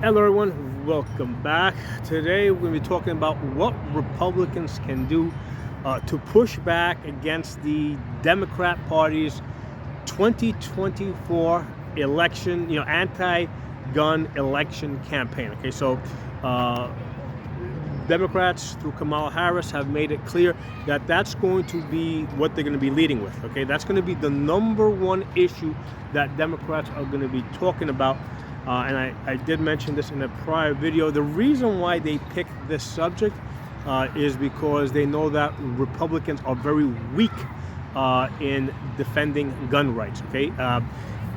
Hello everyone, welcome back. Today we're going to be talking about what Republicans can do to push back against the Democrat Party's 2024 election, anti-gun election campaign. Okay, so uh, Democrats through Kamala Harris have made it clear that that's going to be what they're going to be leading with. Okay, that's going to be the number one issue that Democrats are going to be talking about. And I did mention this in a prior video. The reason why they picked this subject is because they know that Republicans are very weak in defending gun rights. Okay,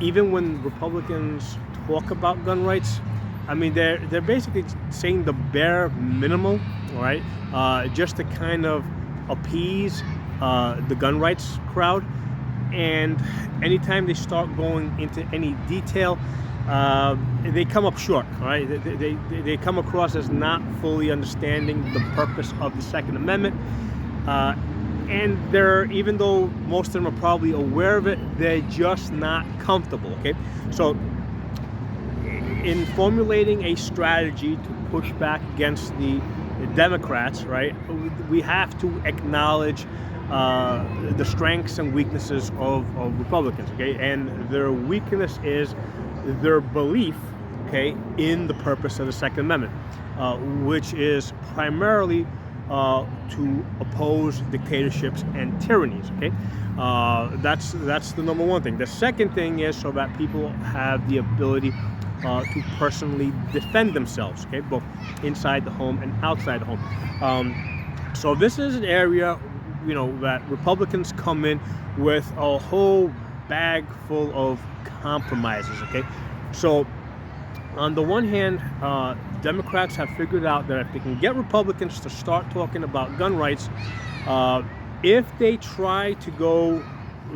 even when Republicans talk about gun rights, I mean, they're basically saying the bare minimum, right? Just to kind of appease the gun rights crowd. And anytime they start going into any detail, they come up short, right? They come across as not fully understanding the purpose of the Second Amendment. And even though most of them are probably aware of it, they're just not comfortable, okay? So in formulating a strategy to push back against the Democrats, right, we have to acknowledge the strengths and weaknesses of Republicans, okay? And their weakness is their belief, okay, in the purpose of the Second Amendment, which is primarily to oppose dictatorships and tyrannies, okay? That's the number one thing. The second thing is so that people have the ability to personally defend themselves, okay, both inside the home and outside the home. So this is an area, that Republicans come in with a whole bag full of compromises, okay? So on the one hand, Democrats have figured out that if they can get Republicans to start talking about gun rights, if they try to go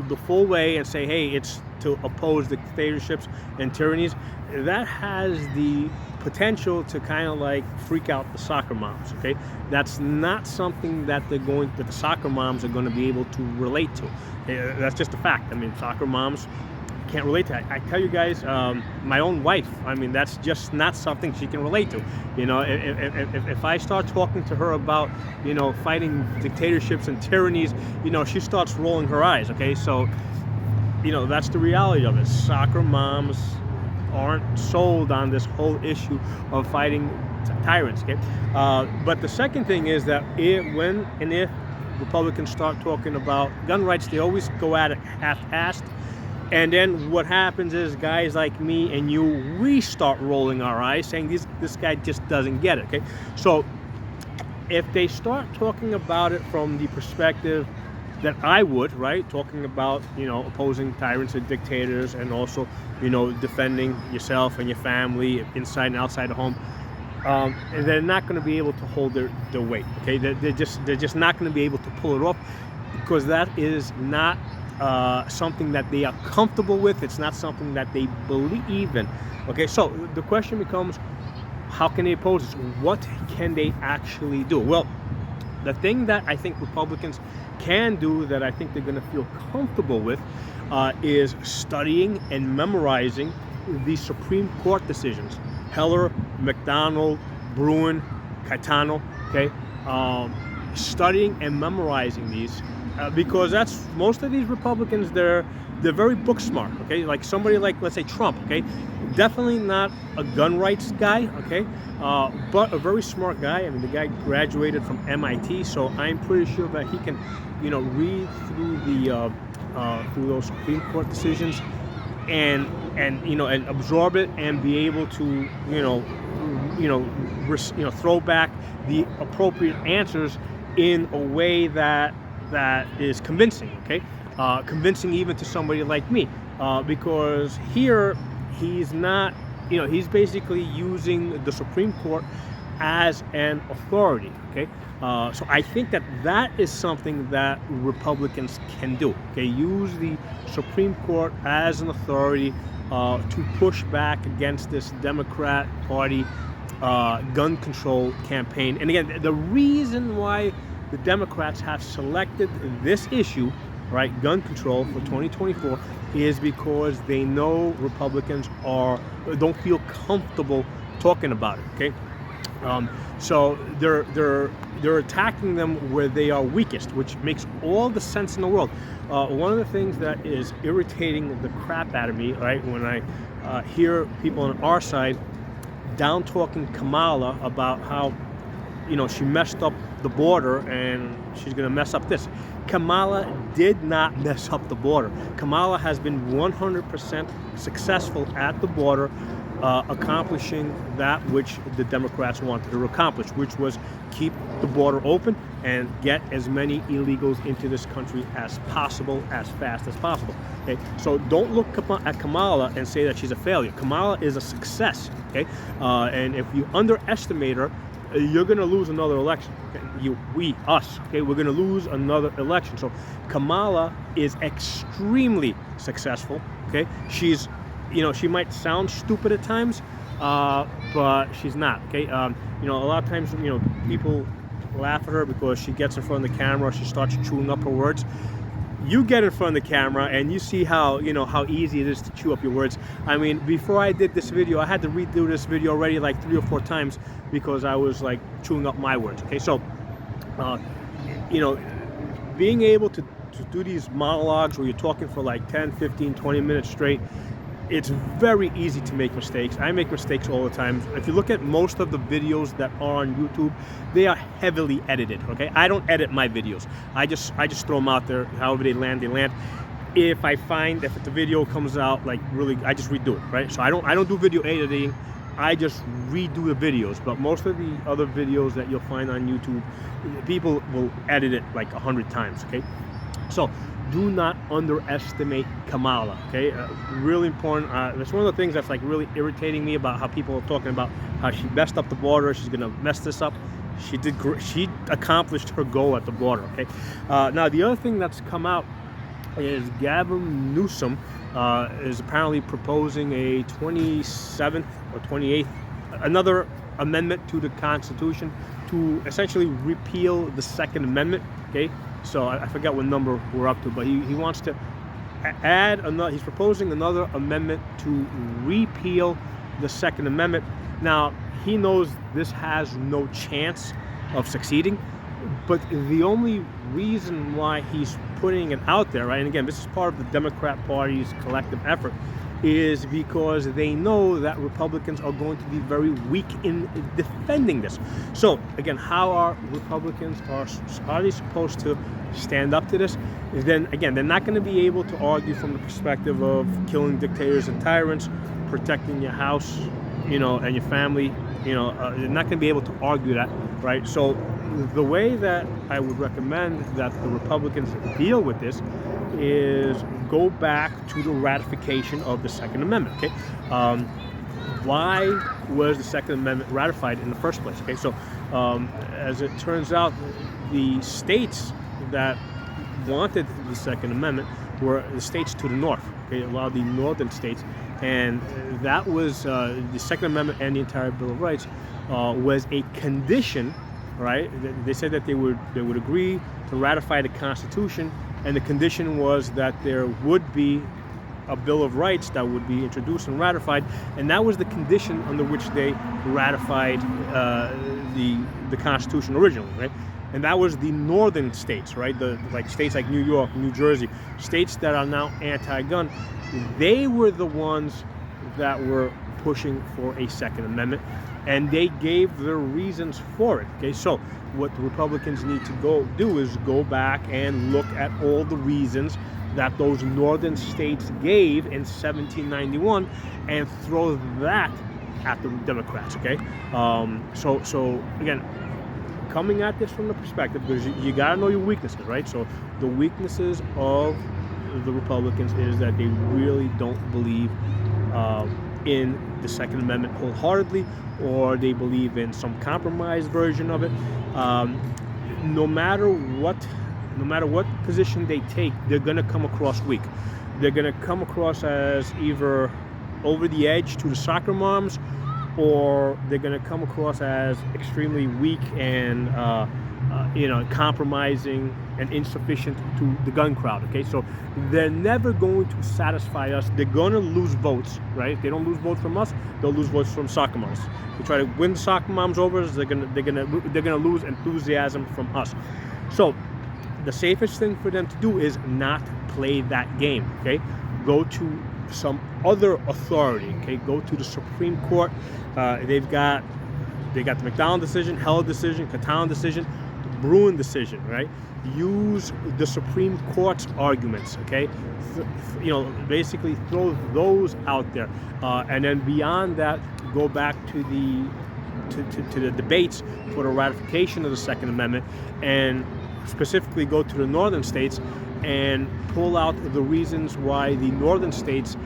the full way and say, hey, it's to oppose dictatorships and tyrannies, that has the potential to kind of like freak out the soccer moms, okay? That's not something that the soccer moms are going to be able to relate to. That's just a fact. I mean, soccer moms can't relate to that. I tell you guys, my own wife, I mean, that's just not something she can relate to. If I start talking to her about, fighting dictatorships and tyrannies, she starts rolling her eyes, okay? So, that's the reality of it. Soccer moms aren't sold on this whole issue of fighting tyrants, okay? But the second thing is that when and if Republicans start talking about gun rights, they always go at it half-assed. And then what happens is guys like me and you, we start rolling our eyes saying this guy just doesn't get it, okay? So if they start talking about it from the perspective that I would, right, talking about, opposing tyrants and dictators and also, defending yourself and your family inside and outside the home, and they're not going to be able to hold their weight, okay? They're just not going to be able to pull it off because that is not something that they are comfortable with. It's not something that they believe in. Okay, so the question becomes, how can they oppose this? What can they actually do? Well, the thing that I think Republicans can do that I think they're going to feel comfortable with is studying and memorizing the Supreme Court decisions. Heller, McDonald, Bruen, Caetano, okay? Studying and memorizing these because that's most of these Republicans, they're very book smart, okay? Like somebody like, let's say, Trump, okay? Definitely not a gun rights guy, okay? But a very smart guy. I mean, the guy graduated from MIT, so I'm pretty sure that he can, read through through those Supreme Court decisions and absorb it and be able to, throw back the appropriate answers in a way that is convincing, okay? Convincing even to somebody like me, because here he's not, he's basically using the Supreme Court as an authority, okay? So I think that is something that Republicans can do, okay? Use the Supreme Court as an authority to push back against this Democrat Party gun control campaign. And again, the reason why the Democrats have selected this issue, right, gun control for 2024, is because they know Republicans don't feel comfortable talking about it. Okay, so they're attacking them where they are weakest, which makes all the sense in the world. One of the things that is irritating the crap out of me, right, when I hear people on our side down talking Kamala about how, you know, she messed up the border and she's going to mess up this. Kamala did not mess up the border. Kamala has been 100% successful at the border, accomplishing that which the Democrats wanted to accomplish, which was keep the border open and get as many illegals into this country as possible, as fast as possible. Okay, so don't look at Kamala and say that she's a failure. Kamala is a success. Okay, and if you underestimate her, you're going to lose another election. Okay? Us. Okay, we're going to lose another election. So Kamala is extremely successful. Okay, she's, you know, she might sound stupid at times, but she's not. Okay, you know, a lot of times, you know, people laugh at her because she gets in front of the camera, she starts chewing up her words. You get in front of the camera and you see how, you know, how easy it is to chew up your words. I mean, before I did this video, I had to redo this video already like 3 or 4 times because I was like chewing up my words. Okay, so you know, being able to do these monologues where you're talking for like 10, 15, 20 minutes straight, it's very easy to make mistakes. I make mistakes all the time. If you look at most of the videos that are on YouTube, they are heavily edited. Okay, I don't edit my videos. I just throw them out there. However they land, they land. If I find if the video comes out like really, I just redo it. Right. So I don't do video editing. I just redo the videos. But most of the other videos that you'll find on YouTube, people will edit it like 100 times. Okay, so do not underestimate Kamala. Okay, really important. That's one of the things that's like really irritating me about how people are talking about how she messed up the border. She's gonna mess this up. She did. She accomplished her goal at the border. Okay. Now the other thing that's come out is Gavin Newsom is apparently proposing a 27th or 28th, another amendment to the Constitution to essentially repeal the Second Amendment. Okay. So I forget what number we're up to, but he wants to add another. He's proposing another amendment to repeal the Second Amendment. Now he knows this has no chance of succeeding, but the only reason why he's putting it out there, right? And again, this is part of the Democrat Party's collective effort, is because they know that Republicans are going to be very weak in defending this. So again, how are Republicans, are they supposed to stand up to this? Then again, they're not going to be able to argue from the perspective of killing dictators and tyrants, protecting your house, you know, and your family. You know, they're not going to be able to argue that, right? So the way that I would recommend that the Republicans deal with this is go back to the ratification of the Second Amendment. Okay, why was the Second Amendment ratified in the first place? Okay, so as it turns out, the states that wanted the Second Amendment were the states to the north. Okay, a lot of the northern states, and that was the Second Amendment and the entire Bill of Rights was a condition. Right? They said that they would agree to ratify the Constitution, and the condition was that there would be a Bill of Rights that would be introduced and ratified, and that was the condition under which they ratified the Constitution originally, right? And that was the northern states, right? Like states like New York, New Jersey, states that are now anti-gun. They were the ones that were pushing for a Second Amendment, and they gave their reasons for it. Okay, so what the Republicans need to do is go back and look at all the reasons that those northern states gave in 1791 and throw that at the Democrats. Okay, so again, coming at this from the perspective, because you got to know your weaknesses, right? So the weaknesses of the Republicans is that they really don't believe in the Second Amendment wholeheartedly, or they believe in some compromised version of it. No matter what position they take, they're going to come across weak. They're going to come across as either over the edge to the soccer moms, or they're going to come across as extremely weak and compromising and insufficient to the gun crowd. Okay, so they're never going to satisfy us. They're going to lose votes, right? If they don't lose votes from us, they'll lose votes from soccer moms. They try to win soccer moms over, they're gonna lose enthusiasm from us. So the safest thing for them to do is not play that game. Okay, go to some other authority. Okay, go to the Supreme Court. They got the McDonald decision, Heller decision, Catalan decision, Bruin decision, right? Use the Supreme Court's arguments, okay? Basically throw those out there, and then beyond that, go back to the debates for the ratification of the Second Amendment, and specifically go to the northern states and pull out the reasons why the northern states,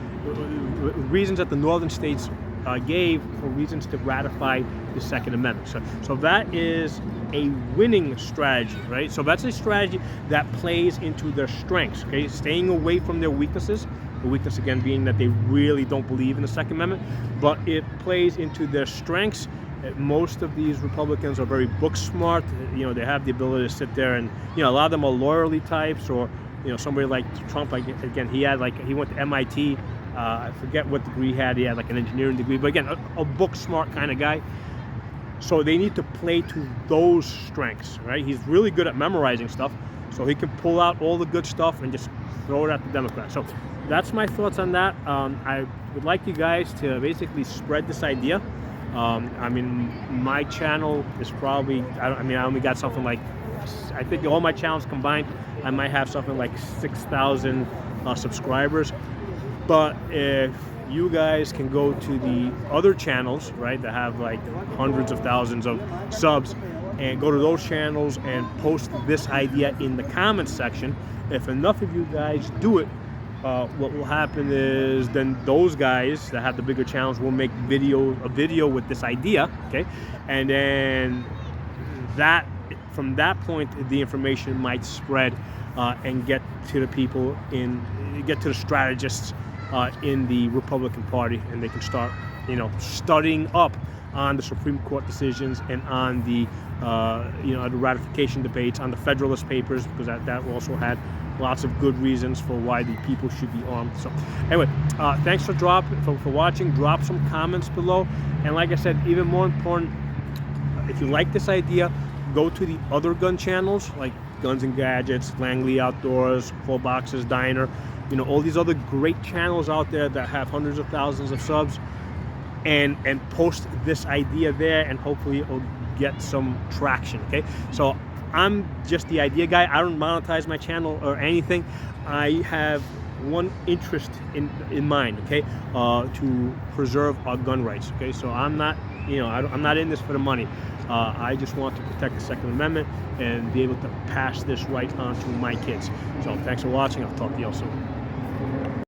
reasons that the northern states gave for reasons to ratify the Second Amendment. So that is a winning strategy, right? So that's a strategy that plays into their strengths, okay? Staying away from their weaknesses, the weakness again being that they really don't believe in the Second Amendment, but it plays into their strengths. Most of these Republicans are very book smart. They have the ability to sit there and, a lot of them are lawyerly types, or, somebody like Trump, again, he went to MIT. I forget what degree he had. He had like an engineering degree, but again, a book smart kind of guy. So they need to play to those strengths, right? He's really good at memorizing stuff, so he can pull out all the good stuff and just throw it at the Democrats. So that's my thoughts on that. I would like you guys to basically spread this idea. My channel is probably, I only got something like, I think all my channels combined, I might have something like 6,000 subscribers. But if you guys can go to the other channels, right, that have like hundreds of thousands of subs, and go to those channels and post this idea in the comments section, if enough of you guys do it, what will happen is then those guys that have the bigger channels will make a video with this idea, okay, and then from that point the information might spread and get to the people get to the strategists in the Republican Party, and they can start, studying up on the Supreme Court decisions and on the, the ratification debates, on the Federalist Papers, because that also had lots of good reasons for why the people should be armed. So, anyway, thanks for watching. Drop some comments below, and like I said, even more important, if you like this idea, go to the other gun channels like Guns and Gadgets, Langley Outdoors, Full Boxes Diner. All these other great channels out there that have hundreds of thousands of subs, and post this idea there, and hopefully it'll get some traction, okay? So I'm just the idea guy. I don't monetize my channel or anything. I have one interest in mind, okay? To preserve our gun rights, okay? So I'm not, I'm not in this for the money. I just want to protect the Second Amendment and be able to pass this right on to my kids. So thanks for watching. I'll talk to you all soon.